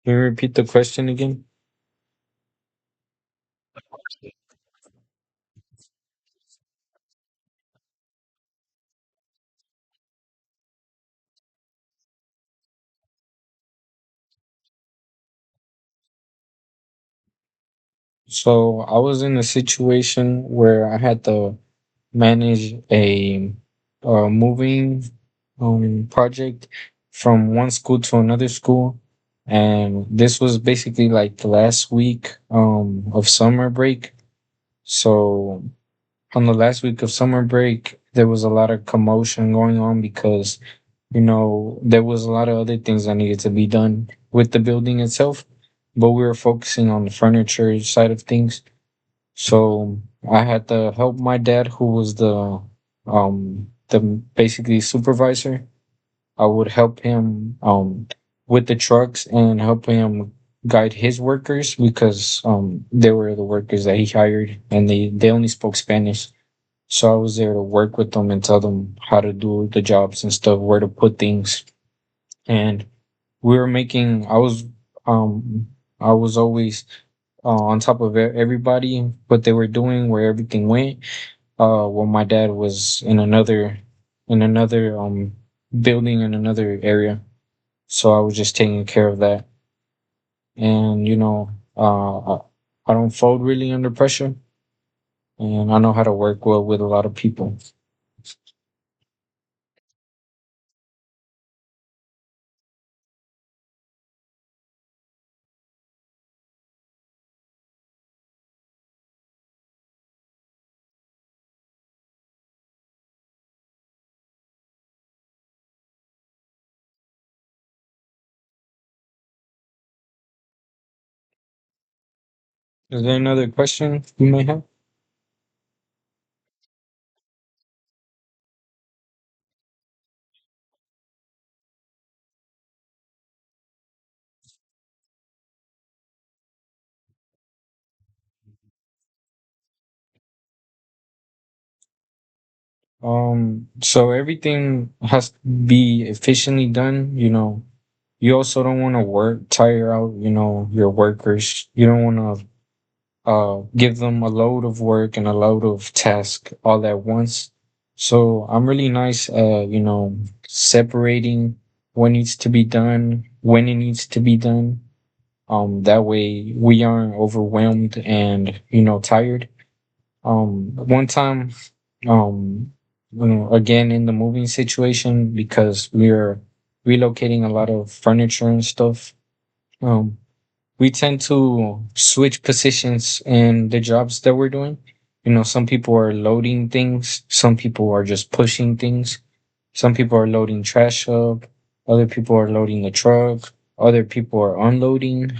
Can you repeat the question again? So I was in a situation where I had to manage a moving project from one school to another school, and this was basically like the last week of summer break. So on the last week of summer break, there was a lot of commotion going on because there was a lot of other things that needed to be done with the building itself, but we were focusing on the furniture side of things. So I had to help my dad, who was the basically supervisor. I would help him with the trucks and help him guide his workers because they were the workers that he hired and they only spoke Spanish. So I was there to work with them and tell them how to do the jobs and stuff, where to put things. And we were making um I was always on top of everybody, what they were doing, where everything went. While my dad was in another building in another area, so I was just taking care of that. And I don't fold really under pressure, and I know how to work well with a lot of people. Is there another question you may have? So everything has to be efficiently done. You also don't want to tire out, your workers. You don't want to give them a load of work and a load of task all at once. So I'm really nice, separating what needs to be done, when it needs to be done. That way we aren't overwhelmed and, tired. One time, again in the moving situation, because we're relocating a lot of furniture and stuff. Um, we tend to switch positions in the jobs that we're doing. Some people are loading things, some people are just pushing things, some people are loading trash up, other people are loading the truck, other people are unloading,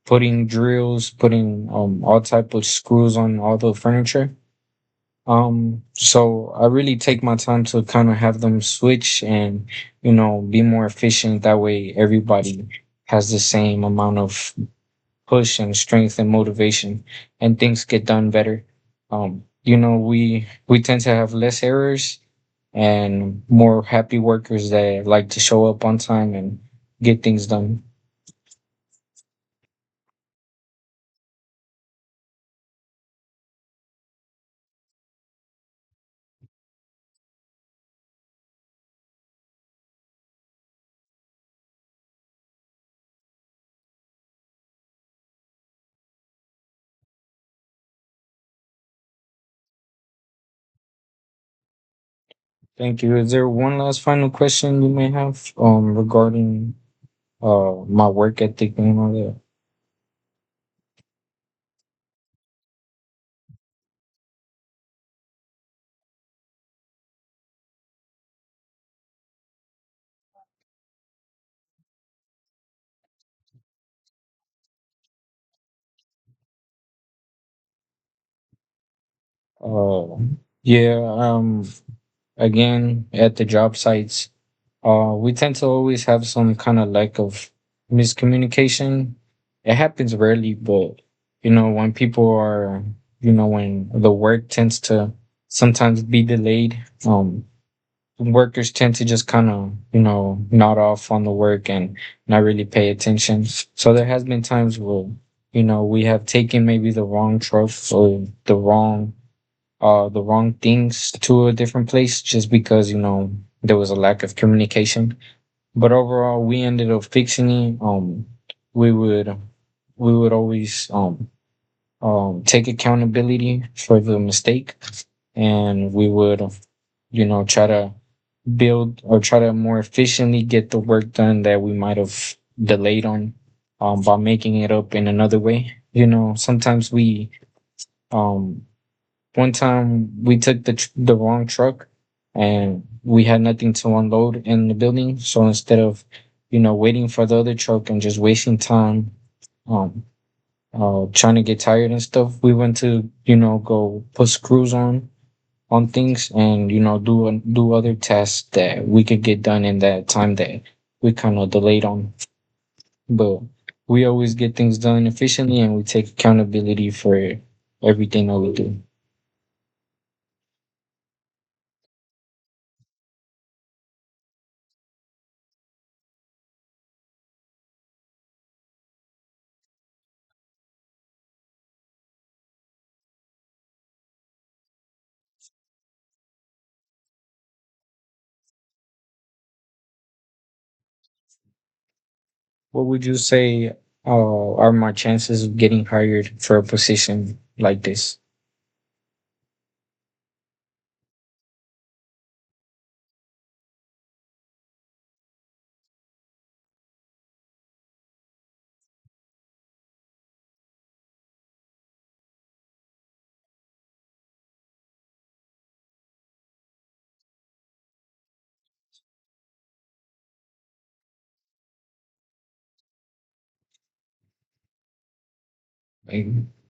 putting drills, putting all type of screws on all the furniture. So I really take my time to kind of have them switch and, be more efficient. That way everybody has the same amount of push and strength and motivation, and things get done better. We tend to have less errors and more happy workers that like to show up on time and get things done. Thank you. Is there one last final question you may have regarding my work ethic and all that? Yeah, again, at the job sites, we tend to always have some kind of lack of miscommunication. It happens rarely, but when people are, when the work tends to sometimes be delayed, workers tend to just kind of, nod off on the work and not really pay attention. So there has been times where, we have taken maybe the wrong trucks or the wrong things to a different place just because, there was a lack of communication. But overall, we ended up fixing it. We would we would always take accountability for the mistake, and we would, try to build or try to more efficiently get the work done that we might have delayed on, by making it up in another way. Sometimes um, one time we took the wrong truck and we had nothing to unload in the building. So instead of, waiting for the other truck and just wasting time, um, trying to get tired and stuff, we went to, go put screws on things and, do other tasks that we could get done in that time that we kind of delayed on. But we always get things done efficiently and we take accountability for everything that we do. What would you say are my chances of getting hired for a position like this? Like,